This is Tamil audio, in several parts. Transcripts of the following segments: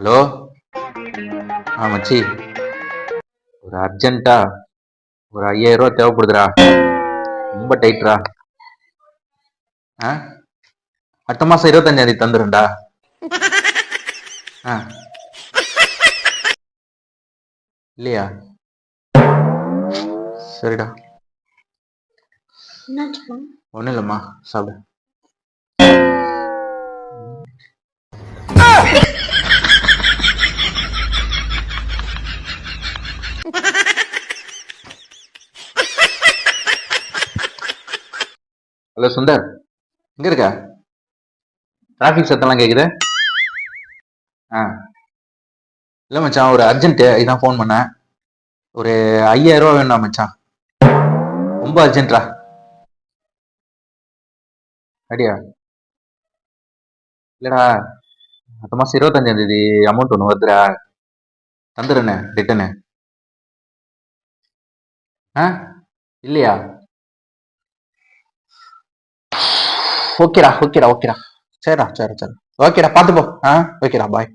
ஹலோ. மச்சி, ஒரு அர்ஜென்ட்டா ஒரு 5000 ரூபா தேவைப்படுதுடா. ரொம்ப டைட்ரா. அடுத்த மாசம் 25ஆம் தேதி தந்துருண்டா. இல்லையா? சரிடா. ஒன்றும் இல்லைம்மா, சாப்பிடு. ஹலோ சுந்தர், எங்க இருக்க? டிராஃபிக் சத்தம்லாம் கேக்குது. இல்லை மச்சான், ஒரு அர்ஜென்ட்டு, இதான் ஃபோன் பண்ணேன். ஒரு 5000 ரூபா வேணும்டா மச்சான், ரொம்ப அர்ஜென்ட்ரா. அடியா? இல்லடா, அடுத்த மாசம் 25ஆம் தேதி அமௌண்ட் ஒன்று வருதுடா, தந்துடுறேண்ணே ரிட்டனு. இல்லையா? ஓகேடா ஓகேடா ஓகேடா. சரிடா சரி சரி. ஓகேடா, பார்த்துப்போ. ஓகேடா, பாய்.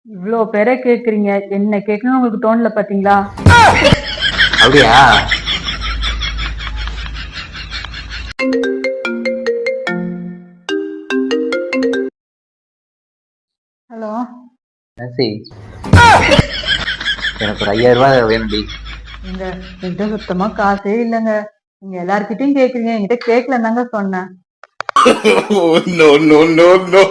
இவ்ளோ பேரை கேக்குறீங்க, என்ன கேட்கணும் உங்களுக்கு தோணல பாத்தீங்களா? அப்படியா? ஹலோ. எனக்கு ஒரு 5000 ரூபாய் வேணும்டி. என்கிட்ட சுத்தமா காசே இல்லைங்க. நீங்க எல்லார்கிட்டயும் கேக்குறீங்க, என்கிட்ட கேட்கல தாங்க சொன்னேன். No, no, no, no.